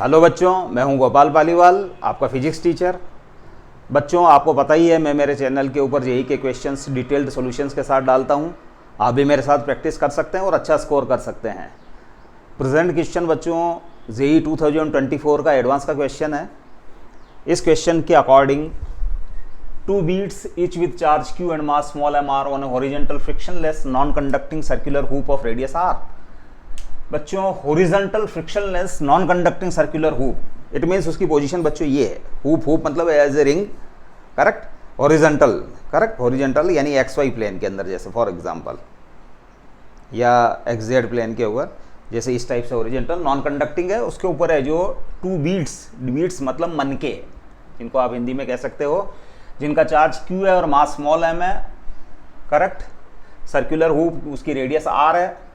Hello बच्चों, मैं हूं गोपाल पालीवाल, आपका फिजिक्स टीचर। बच्चों, आपको पता ही है मैं मेरे चैनल के ऊपर जेईई के क्वेश्चंस डिटेल्ड सॉल्यूशंस के साथ डालता हूं। आप भी मेरे साथ प्रैक्टिस कर सकते हैं और अच्छा स्कोर कर सकते हैं। प्रेजेंट क्वेश्चन बच्चों जेईई 2024 का एडवांस का क्वेश्चन है। इस क्वेश्चन के according 2 beads each with charge q and mass small m are on a horizontal frictionless non-conducting circular hoop of radius r। बच्चों, horizontal frictionless non conducting circular hoop, it means उसकी पोजीशन बच्चों ये है। Hoop hoop मतलब as a ring, correct. Horizontal, correct. Horizontal यानी X Y plane के अंदर, जैसे फॉर एग्जांपल, या एक्स जेड प्लेन के ऊपर, जैसे इस टाइप से हॉरिजॉन्टल नॉन कंडक्टिंग है। उसके ऊपर है जो 2 beads, beads मतलब मनके, जिनको आप हिंदी में कह सकते हो, जिनका चार्ज q है और मास स्मॉल m है, करेक्ट। सर्कुलर हुप, उसकी रेडियस r है।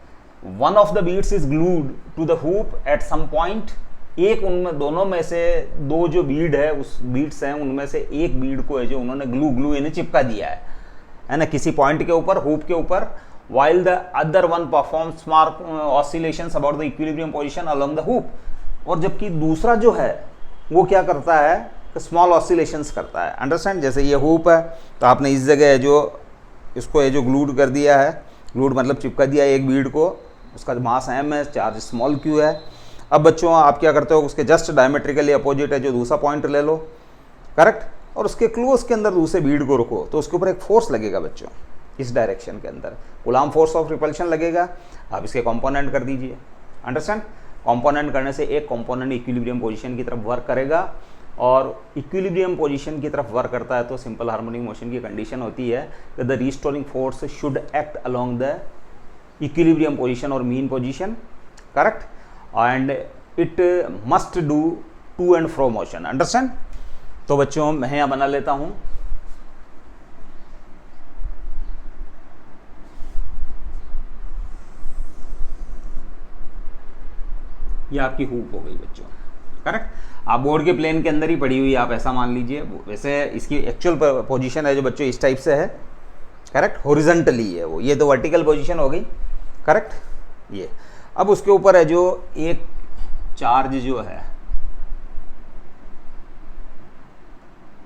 One of the beads is glued to the hoop at some point. एक उनमें दोनों में से दो जो बीड है, उस बीड्स हैं, उनमें से एक बीड को है जो उन्होंने ग्लू यानी चिपका दिया है ना, किसी पॉइंट के ऊपर, हुप के ऊपर। While the other one perform small oscillations about the equilibrium position along the hoop. और जबकि दूसरा जो है वो क्या करता है, स्मॉल ऑसिलेशंस करता है। अंडरस्टैंड। जैसे ये हुप है तो आपने इस जगह जो इसको ये जो ग्लूड कर दिया है, ग्लूड मतलब चिपका दिया है एक बीड को, उसका मास m है, चार्ज स्मॉल q है। अब बच्चों आप क्या करते हो, उसके जस्ट डायमेट्रिकली अपोजिट है जो दूसरा पॉइंट ले लो, करेक्ट, और उसके क्लोज के अंदर दूसरे बीड को रखो, तो उसके ऊपर एक फोर्स लगेगा बच्चों, इस डायरेक्शन के अंदर कूलम्ब फोर्स ऑफ रिपल्शन लगेगा। आप इसके कंपोनेंट कर दीजिए। अंडरस्टैंड। कंपोनेंट करने से एक कंपोनेंट इक्विलिब्रियम पोजीशन की तरफ वर्क करेगा, और इक्विलिब्रियम पोजीशन की तरफ वर्क करता है तो सिंपल हार्मोनिक मोशन की कंडीशन होती है कि the restoring force should act along the equilibrium position और mean position, correct, and it must do to and fro motion. Understand. तो बच्चों मैं यहां बना लेता हूं, ये आपकी हुप हो गई बच्चों, करेक्ट। आप बोर्ड के प्लेन के अंदर ही पड़ी हुई, आप ऐसा मान लीजिए। वैसे इसकी एक्चुअल पोजीशन है जो बच्चों इस टाइप से है, करेक्ट, हॉरिजॉन्टली है वो, ये तो वर्टिकल पोजीशन हो गई, करेक्ट। ये अब उसके ऊपर है जो एक चार्ज जो है,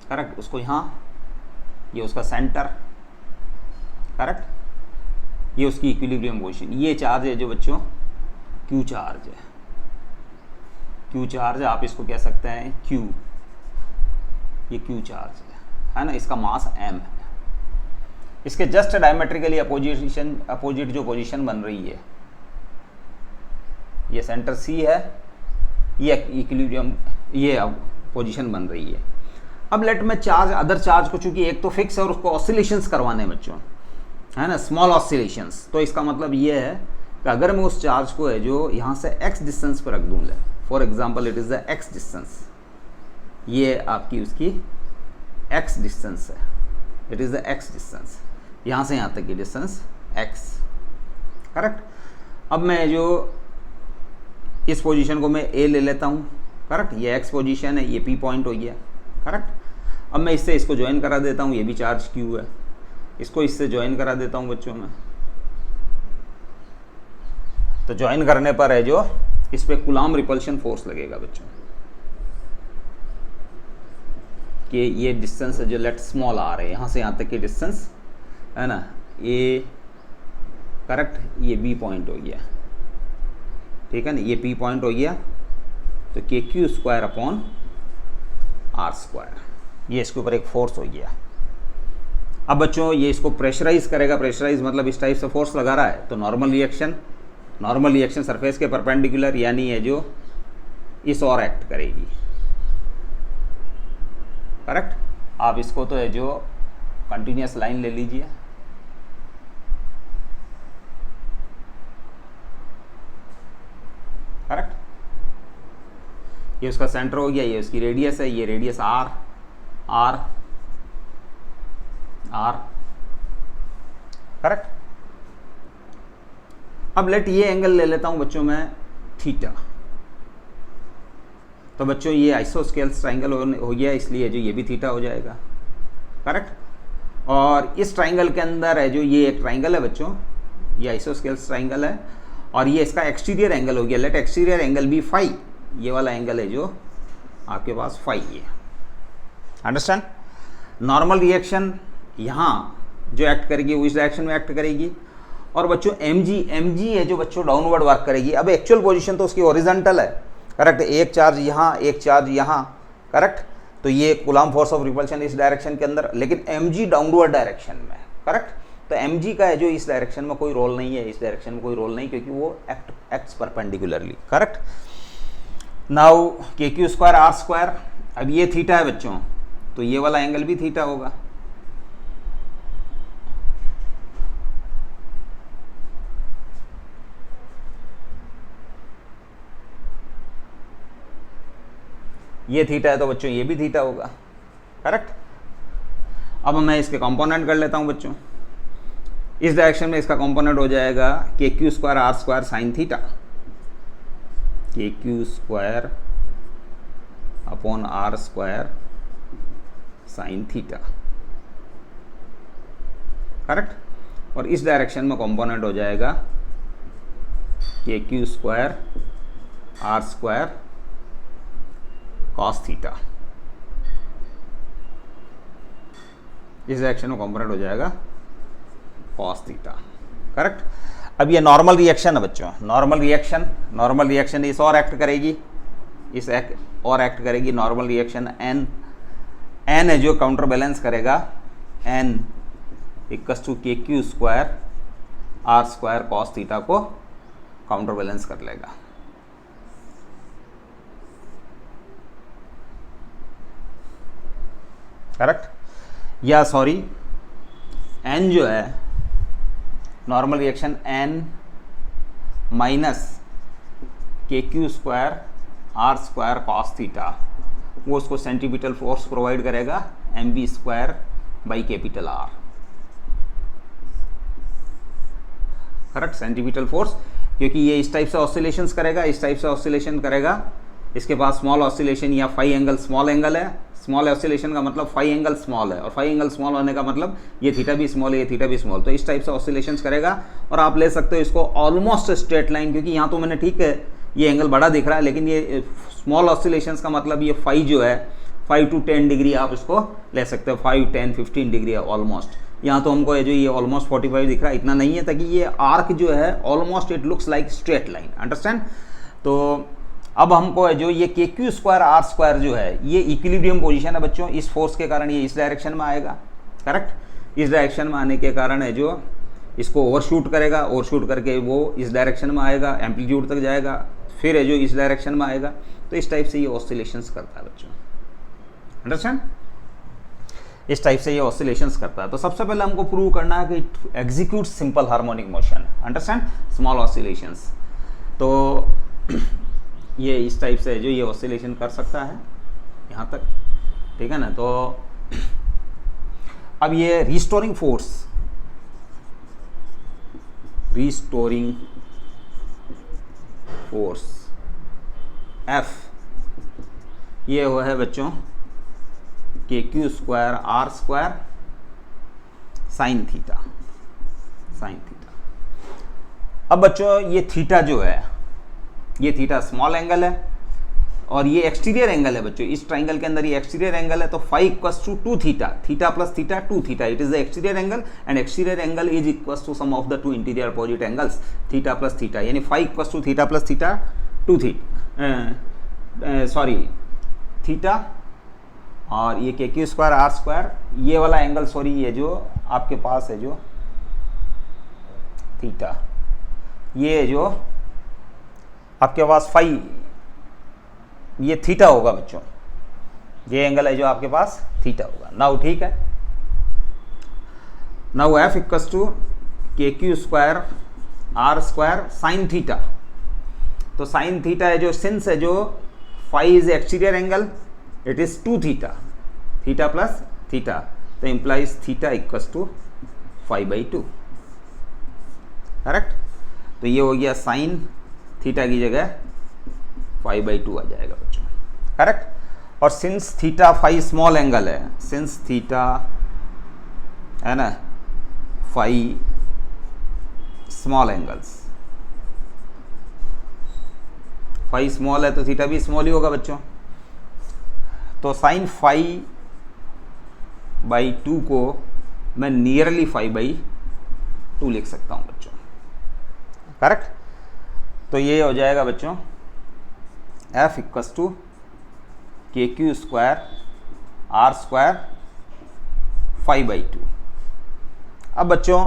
करेक्ट, उसको यहाँ, ये उसका सेंटर, करेक्ट, ये उसकी इक्विलिब्रियम पोजीशन। ये चार्ज है जो बच्चों क्यू चार्ज है, क्यू चार्ज आप इसको कह सकते हैं क्यू, ये क्यू चार्ज है ना, इसका मास m है। इसके जस्ट डायमेट्रिकली अपोजिट जो पोजीशन बन रही है, ये सेंटर C है, ये इक्विलिब्रियम, ये अब पोजीशन बन रही है। अब लेट में चार्ज, अदर चार्ज को, चूंकि एक तो फिक्स है और उसको ऑसिलेशंस करवाने बच्चों, है ना, स्मॉल ऑसिलेशंस, तो इसका मतलब ये है कि अगर मैं उस चार्ज को है जो यहाँ से x डिस्टेंस पर रख दूँ, for example it is the x distance, ये आपकी उसकी x डिस्टेंस है, it is the x distance, यहाँ से यहाँ तक की डिस्टेंस x, करेक्ट। अब मैं जो इस पोजीशन को मैं a ले लेता हूँ, करेक्ट, ये x पोजीशन है, ये p पॉइंट हो गया, करेक्ट। अब मैं इससे इसको ज्वाइन करा देता हूँ, ये भी चार्ज q है, इसको इससे ज्वाइन करा देता हूँ बच्चों में। तो ज्वाइन करने पर है जो इस पे कूलम्ब रिपल्शन फोर्स लगेगा बच्चों, कि ये डिस्टेंस है जो लेट स्मॉल आ रहे हैं, यहाँ से यहाँ तक की डिस्टेंस है ना, ये करेक्ट, ये बी पॉइंट हो गया, ठीक है ना, ये पी पॉइंट हो गया, तो K Q square upon R square, ये इसके ऊपर एक फोर्स हो गया। अब बच्चों ये इसको प्रेशराइज करेगा, प्रेशराइज मतलब इस टाइप से फोर्स लगा रहा है, तो नॉर्मल रिएक्शन सरफेस के परपेंडिकुलर, यानी है जो इस और एक्ट करेगी, करेक्ट। आप इसको तो है जो कंटिन्यूअस लाइन ले लीजिए, करेक्ट, ये उसका सेंटर हो गया, ये उसकी रेडियस है, ये रेडियस r, करेक्ट। अब लेट ये एंगल ले लेता हूं बच्चों मैं थीटा, तो बच्चों ये आइसोस्केल्स ट्राइंगल हो गया, इसलिए जो ये भी थीटा हो जाएगा, करेक्ट। और इस ट्राइंगल के अंदर है जो ये एक ट्राइंगल है बच्चों, ये आइसोस्केल्स ट्राइंगल है, और ये इसका एक्सटीरियर एंगल हो गया, let exterior angle be phi, ये वाला एंगल है जो आपके पास फाई है। अंडरस्टैंड? नॉर्मल रिएक्शन यहाँ जो एक्ट करेगी वो इस डायरेक्शन में एक्ट करेगी, और बच्चों एम जी है जो बच्चों डाउनवर्ड वर्क करेगी। अब एक्चुअल पोजीशन तो उसकी हॉरिजॉन्टल है, करेक्ट, एक चार्ज यहाँ एक चार्ज यहाँ, करेक्ट, तो ये कूलम्ब फोर्स ऑफ रिपल्शन इस डायरेक्शन के अंदर, लेकिन एम जी डाउनवर्ड डायरेक्शन में, करेक्ट, तो एम जी का है जो इस डायरेक्शन में कोई रोल नहीं है, इस डायरेक्शन में कोई रोल नहीं, क्योंकि वो एक्ट्स परपेंडिकुलरली, करेक्ट। नाउ के क्यू स्क्वायर आर स्क्वायर, अब ये थीटा है बच्चों, तो ये वाला एंगल भी थीटा होगा, ये थीटा है तो बच्चों ये भी थीटा होगा, करेक्ट। अब मैं इसके कंपोनेंट कर लेता हूं बच्चों, इस डायरेक्शन में इसका कंपोनेंट हो जाएगा K Q square R square sine theta, K Q square upon R square sine theta, correct. और इस डायरेक्शन में कंपोनेंट हो जाएगा K Q square R square cos theta, इस डायरेक्शन में कंपोनेंट हो जाएगा कॉस थीटा, करेक्ट। अब ये नॉर्मल रिएक्शन है बच्चों, नॉर्मल रिएक्शन इस और एक्ट करेगी, इस और एक्ट करेगी नॉर्मल रिएक्शन, एन है जो काउंटर बैलेंस करेगा, N equals to K Q square R square cos theta को काउंटर बैलेंस कर लेगा, करेक्ट। या सॉरी, एन जो है normal reaction N minus K Q square R square cos theta, वो उसको सेंटीमीटर फोर्स प्रोवाइड करेगा M B square by capital R, correct, centimetre force, क्योंकि ये इस टाइप से ऑसिलेशंस करेगा, इस टाइप से ऑसिलेशन करेगा, इसके पास स्मॉल ऑसिलेशन या फाई एंगल स्मॉल एंगल है, स्मॉल ऑसिलेशन का मतलब फाई एंगल स्मॉल है, और फाई एंगल स्मॉल होने का मतलब ये थीटा भी स्मॉल है, ये थीटा भी स्मॉल, तो इस टाइप से ऑसिलेशंस करेगा। और आप ले सकते हो इसको ऑलमोस्ट स्ट्रेट लाइन, क्योंकि यहाँ तो मैंने ठीक है ये एंगल बड़ा दिख रहा है, लेकिन ये स्मॉल ऑसिलेशंस का मतलब ये फाई जो है 5 to 10 डिग्री आप इसको ले सकते हो, 5, 10, 15 डिग्री है ऑलमोस्ट। यहाँ तो हमको जो ये ऑलमोस्ट 45 दिख रहा है, इतना नहीं है, ताकि ये आर्क जो है almost it looks like straight line, understand. तो अब हमको है जो ये के क्यू स्क्वायर आर स्क्वायर जो है ये इक्विलिब्रियम पोजीशन है बच्चों, इस फोर्स के कारण ये इस डायरेक्शन में आएगा, करेक्ट। इस डायरेक्शन में आने के कारण है जो इसको ओवरशूट करेगा, ओवरशूट करके वो इस डायरेक्शन में आएगा, एम्पलीट्यूड तक जाएगा, फिर है जो इस डायरेक्शन में आएगा, तो इस टाइप से ये ऑसिलेशंस करता है बच्चों, अंडरस्टैंड, इस टाइप से ये ऑसिलेशंस करता है। तो सबसे पहले हमको प्रूव करना है कि it execute simple harmonic motion, understand, small oscillations. तो ये इस टाइप से जो ये ऑसिलेशन कर सकता है यहाँ तक, ठीक है ना। तो अब ये रिस्टोरिंग फोर्स F, ये वो है बच्चों K Q square R square sine theta. अब बच्चों ये थीटा जो है, ये थीटा स्मॉल एंगल है और ये एक्सटीरियर एंगल है बच्चों, इस ट्राइंगल के अंदर ये एक्सटीरियर एंगल है, तो phi equals to 2 theta, theta plus theta 2 theta, it is the exterior angle and exterior angle is equals to sum of the 2 interior opposite angles, theta plus theta, यानी phi equals to theta plus theta 2 theta, और ये के Q square R square, ये वाला angle sorry ये जो आपके पास है जो थीटा, ये जो आपके पास फाई, ये थीटा होगा बच्चों, ये एंगल है जो आपके पास थीटा होगा। नाउ ठीक है, now F equals to K Q square R square sine theta, तो साइन थीटा है जो सिंस है जो phi is exterior angle, it is 2 theta, theta plus theta, तो implies theta equals to 5/2, correct. तो ये हो गया साइन थीटा की जगह 5/2 आ जाएगा बच्चों, करेक्ट। और since theta phi small angle है, सिंस थीटा है ना phi small angles, phi small है तो थीटा भी स्मॉल ही होगा बच्चों। तो साइन फाई बाई 2 को मैं नियरली फाई बाई 2 लिख सकता हूं बच्चों, करेक्ट। तो ये हो जाएगा बच्चों F equals to K Q square R square phi by 2। अब बच्चों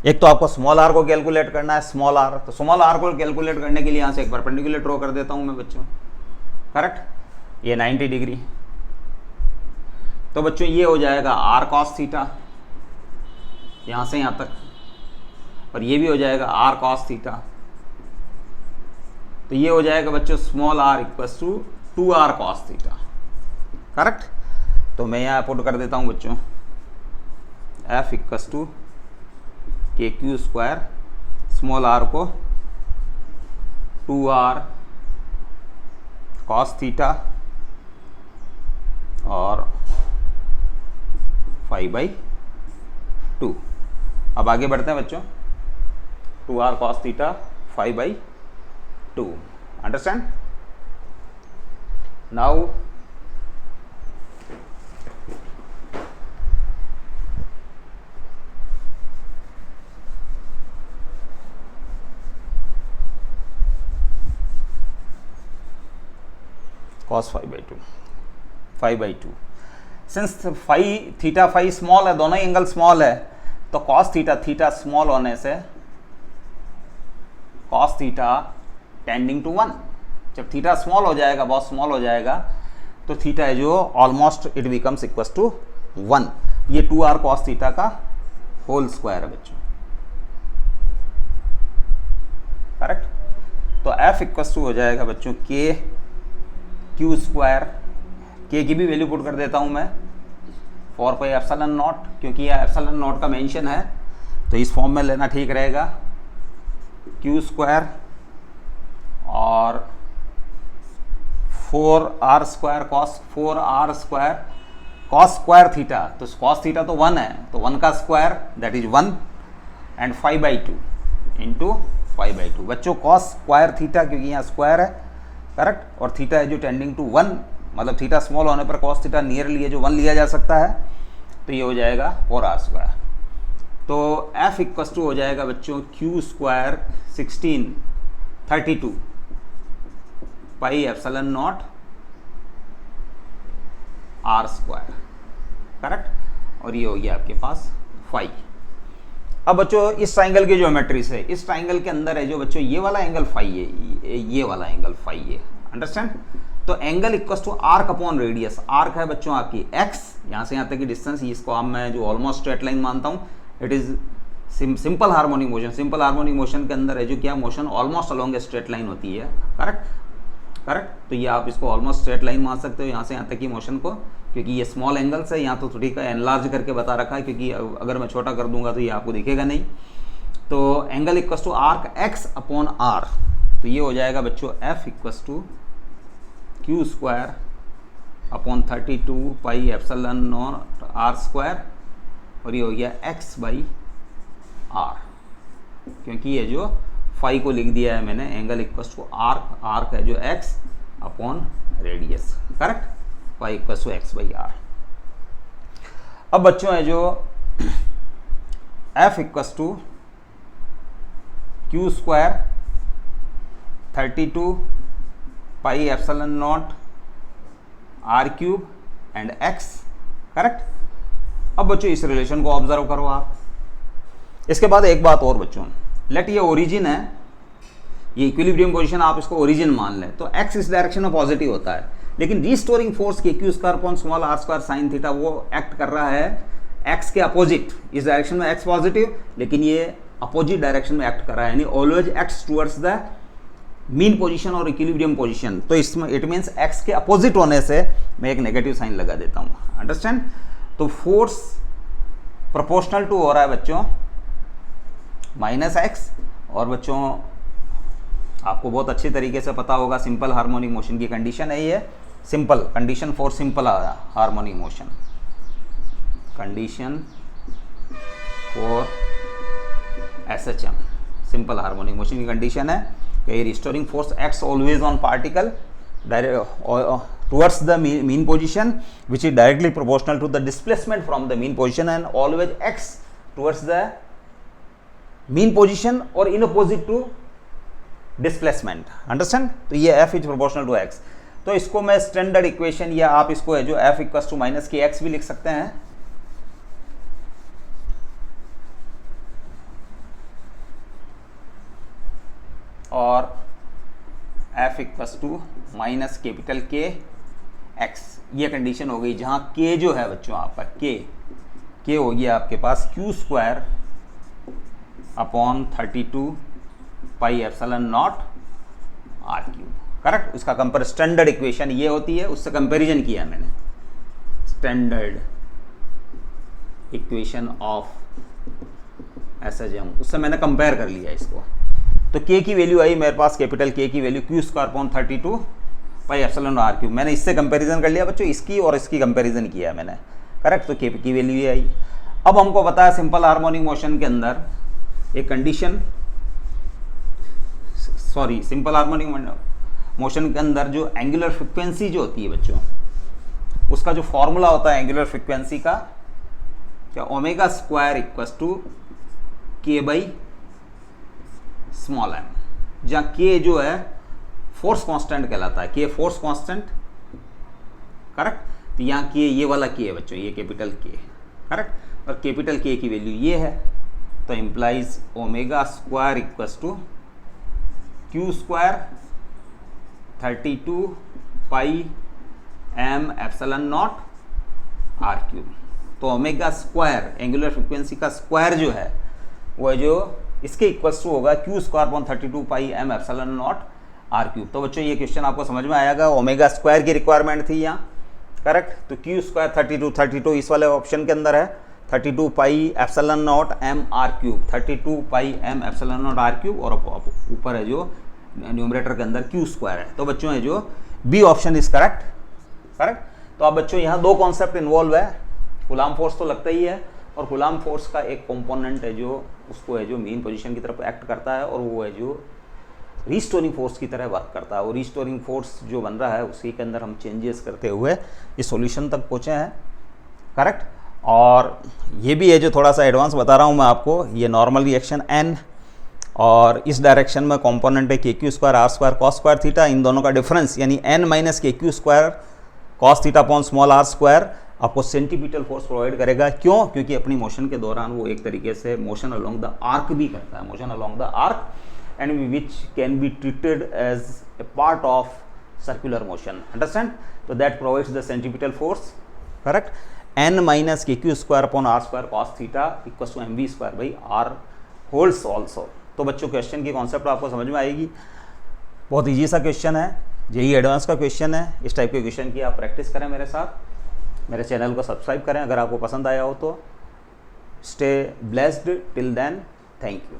एक तो आपको स्मॉल आर को कैलकुलेट करना है, स्मॉल आर, तो स्मॉल आर को कैलकुलेट करने के लिए यहां से एक परपेंडिकुलर ड्रॉ कर देता हूं मैं बच्चों, करेक्ट। ये 90 डिग्री, तो बच्चों ये हो जाएगा आर कॉस थीटा यहां से यहां तक, और ये भी हो जाएगा आर कॉस थीटा। तो ये हो जाएगा बच्चों small R equals to 2r cos theta, correct. तो मैं यहां पुट कर देता हूं बच्चों F equals to K Q square, small R को 2r कॉस थीटा और फाई बाई 2। अब आगे बढ़ते हैं बच्चों, 2r cos theta phi by 2, understand. Now cos phi by 2, since phi theta phi small है, दोनों एंगल स्मॉल है, तो cos थीटा स्मॉल होने से cos थीटा टेंडिंग टू 1। जब थीटा स्मॉल हो जाएगा, बहुत स्मॉल हो जाएगा, तो थीटा है जो almost it becomes equals to 1। ये 2r cos थीटा का होल स्क्वायर है बच्चों, करेक्ट। तो f इक्वल्स टू हो जाएगा बच्चों के क्यू स्क्वायर, के की भी वैल्यू पुट कर देता हूं मैं 4 पाई एप्सिलॉन नॉट, क्योंकि यह एप्सिलॉन नॉट का मेंशन है तो इस फॉर्म में लेना ठीक रहेगा। क्यू स्क्वायर और 4r square cos 4r square cos square theta, तो कॉस थीटा तो 1 है, तो 1 का square that is 1 and 5/2 into 5/2 बच्चों। कॉस स्क्वायर थीटा क्योंकि यहाँ स्क्वायर है, करेक्ट, और थीटा है जो टेंडिंग टू 1, मतलब थीटा स्मॉल होने पर कॉस थीटा नियरली है जो 1 लिया जा सकता है, तो ये हो जाएगा 4r स्क्वायर। तो f इक्वस टू हो जाएगा बच्चों Q square 32 pi epsilon naught r square, correct, और ये हो गया आपके पास फाई। अब बच्चों इस ट्राइंगल की ज्योमेट्री से, इस ट्राइंगल के अंदर है जो बच्चों ये वाला एंगल फाई है, ये वाला एंगल फाई है, अंडरस्टैंड। तो angle equals to arc upon radius, arc है बच्चों आपकी x, यहां से यहां तक की डिस्टेंस, इसको आप मैं जो ऑलमोस्ट स्ट्रेट लाइन मानता हूं, it is simple harmonic motion. Simple harmonic motion के अंदर है जो क्या motion almost along a straight line होती है, करेक्ट। तो ये आप इसको ऑलमोस्ट स्ट्रेट लाइन मान सकते हो यहां से यहां तक की मोशन को, क्योंकि ये स्मॉल एंगल से यहाँ तो थोड़ी का एनलार्ज करके बता रखा है, क्योंकि अगर मैं छोटा कर दूंगा तो ये आपको दिखेगा नहीं। तो angle equals to arc x upon r, तो ये हो जाएगा बच्चों f equals to Q square upon 32 pi epsilon naught r square, और ये हो गया x बाई r, क्योंकि ये जो फाई को लिख दिया है मैंने, एंगल इक्वल्स टू आर्क है जो x upon radius, correct, phi equals to x by r। अब बच्चों है जो f equals to Q square 32 pi epsilon naught r cube and x, correct. अब बच्चों इस रिलेशन को ऑब्जर्व करो आप। इसके बाद एक बात और बच्चों, लेट ये ओरिजिन है, ये इक्विलिब्रियम पोजीशन आप इसको ओरिजिन मान लें, तो x इस डायरेक्शन में पॉजिटिव होता है, लेकिन रीस्टोरिंग फोर्स के Q square upon small r square sine theta वो एक्ट कर रहा है x के अपोजिट। इस डायरेक्शन में x पॉजिटिव, लेकिन ये अपोजिट डायरेक्शन में एक्ट कर रहा है, यानी always acts towards the mean position और इक्विलिब्रियम पोजीशन। तो इसमें इट मीन्स x के अपोजिट होने से मैं एक नेगेटिव साइन लगा देता हूं, अंडरस्टैंड। तो फोर्स प्रोपोर्शनल टू हो रहा है बच्चों -x, और बच्चों आपको बहुत अच्छी तरीके से पता होगा सिंपल हार्मोनिक मोशन की कंडीशन है ये, simple condition for simple harmonic motion, condition for SHM, simple harmonic motion की कंडीशन है कि restoring force acts always on particle towards the mean position which is directly proportional to the displacement from the mean position and always acts towards the mean position or in opposite to displacement. Understand? तो ये f is proportional to x. तो इसको मैं standard equation या आप इसको है जो f equal to minus K X भी लिख सकते हैं. और f equal to minus capital K x, ये कंडीशन हो गई जहां k जो है बच्चों आपका k हो गया आपके पास q square upon 32 pi epsilon naught r cube. Correct. उसका कंपेयर स्टैंडर्ड इक्वेशन ये होती है, उससे कंपैरिजन किया मैंने. स्टैंडर्ड इक्वेशन ऑफ ऐसा जो उससे मैंने कंपेयर कर लिया इसको. तो k की वैल्यू आई मेरे पास, कैपिटल K की value q square upon 32 pi epsilon R cube. मैंने इससे कंपैरिजन कर लिया बच्चों, इसकी और इसकी कंपैरिजन किया मैंने. करेक्ट. तो k की वैल्यू ये आई. अब हमको पता है सिंपल हार्मोनिक मोशन के अंदर एक condition, sorry simple harmonic motion के अंदर जो एंगुलर फ्रिक्वेंसी जो होती है बच्चों, उसका जो फॉर्मूला होता है एंगुलर फ्रिक्वेंसी का, क्या omega square equals to k by small m, जहाँ k जो है फोर्स कांस्टेंट कहलाता है. k force constant. करेक्ट. तो यहाँ k ये वाला k है बच्चों, ये कैपिटल K. करेक्ट. और कैपिटल K की वैल्यू ये है, तो implies omega square equals to q square 32 pi m epsilon naught r cube. तो ओमेगा स्क्वायर एंगुलर फ्रिक्वेंसी का स्क्वायर जो है वो जो इसके इक्वल्स टू होगा q square upon 32 pi m epsilon naught r cube. तो बच्चों ये क्वेश्चन आपको समझ में आएगा. ओमेगा स्क्वायर की रिक्वायरमेंट थी यहाँ. करेक्ट. तो q स्क्वायर 32 इस वाले ऑप्शन के अंदर है, 32 pi epsilon not m r cube, 32 pi m epsilon naught r cube, और ऊपर है जो न्यूमरेटर के अंदर q स्क्वायर है. तो बच्चों है जो B option is correct. Correct. तो अब बच्चों यहाँ दो कॉन्सेप्ट इन्वॉल्व है. कूलाम फोर्स तो लगता ही है, और कूलाम फोर्स का एक कंपोनेंट है जो उसको है जो मेन पोजीशन की तरफ एक्ट करता है, और वो है जो रीस्टोरिंग फोर्स की तरह वर्क करता है. और रीस्टोरिंग फोर्स जो बन रहा है उसी के अंदर हम चेंजेस करते हुए इस सॉल्यूशन तक पहुँचे हैं. करेक्ट. और ये भी है जो थोड़ा सा एडवांस बता रहा हूँ मैं आपको, ये नॉर्मल रिएक्शन n, और इस डायरेक्शन में कंपोनेंट है K Q square R square cos square theta. इन दोनों का डिफरेंस यानी n minus K Q square cos theta upon small R square आपको सेंटीपिटल फोर्स प्रोवाइड करेगा. क्यों? क्योंकि अपनी मोशन के दौरान वो एक तरीके से मोशन अलोंग द आर्क भी करता है, motion along the arc, and which can be treated as a part of circular motion. Understand? तो that provides the centripetal force. Correct. n minus K Q square upon R square cos theta equals to M V square by R holds also. तो बच्चों question की concept आपको समझ में आएगी. बहुत easy सा क्वेश्चन है, यही एडवांस का क्वेश्चन है. इस टाइप के क्वेश्चन की आप प्रैक्टिस करें मेरे साथ. मेरे चैनल को सब्सक्राइब करें अगर आपको पसंद आया हो तो. Stay blessed till then. Thank you.